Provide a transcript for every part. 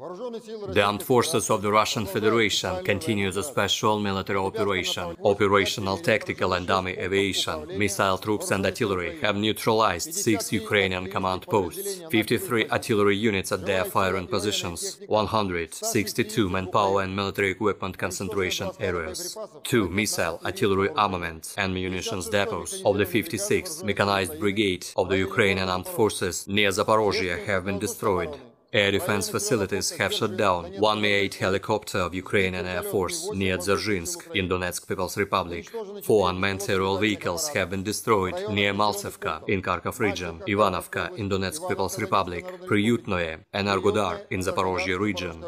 The armed forces of the Russian Federation continue the special military operation. Operational, tactical and army aviation, missile troops and artillery have neutralized 6 Ukrainian command posts, 53 artillery units at their firing positions, 162 manpower and military equipment concentration areas, 2 missile, artillery armament and munitions depots of the 56th Mechanized Brigade of the Ukrainian Armed Forces near Zaporozhye have been destroyed. Air defense facilities have shut down 1 Mi-8 helicopter of Ukrainian Air Force near Dzержинsk in Donetsk People's Republic. 4 unmanned aerial vehicles have been destroyed near Maltsevka in Kharkov region, Ivanovka in Donetsk People's Republic, Priyutnoye and Argodar in Zaporozhye region.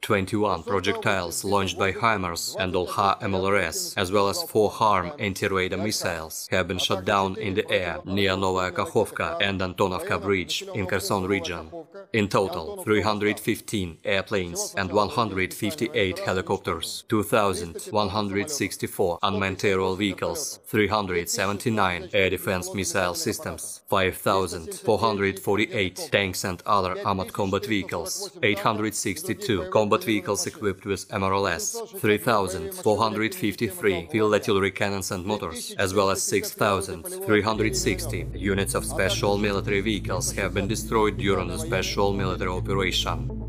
21 projectiles launched by HIMARS and Olha MLRS, as well as 4 HARM anti-radar missiles, have been shot down in the air near Novaya Kakhovka and Antonovka Bridge in Kherson region. In total, 315 airplanes and 158 helicopters, 2,164 unmanned aerial vehicles, 379 air defense missile systems, 5,448 tanks and other armored combat vehicles, 862 combat vehicles equipped with MRLS, 3,453 field artillery cannons and motors, as well as 6,360 units of special military vehicles have been destroyed during the special military operation.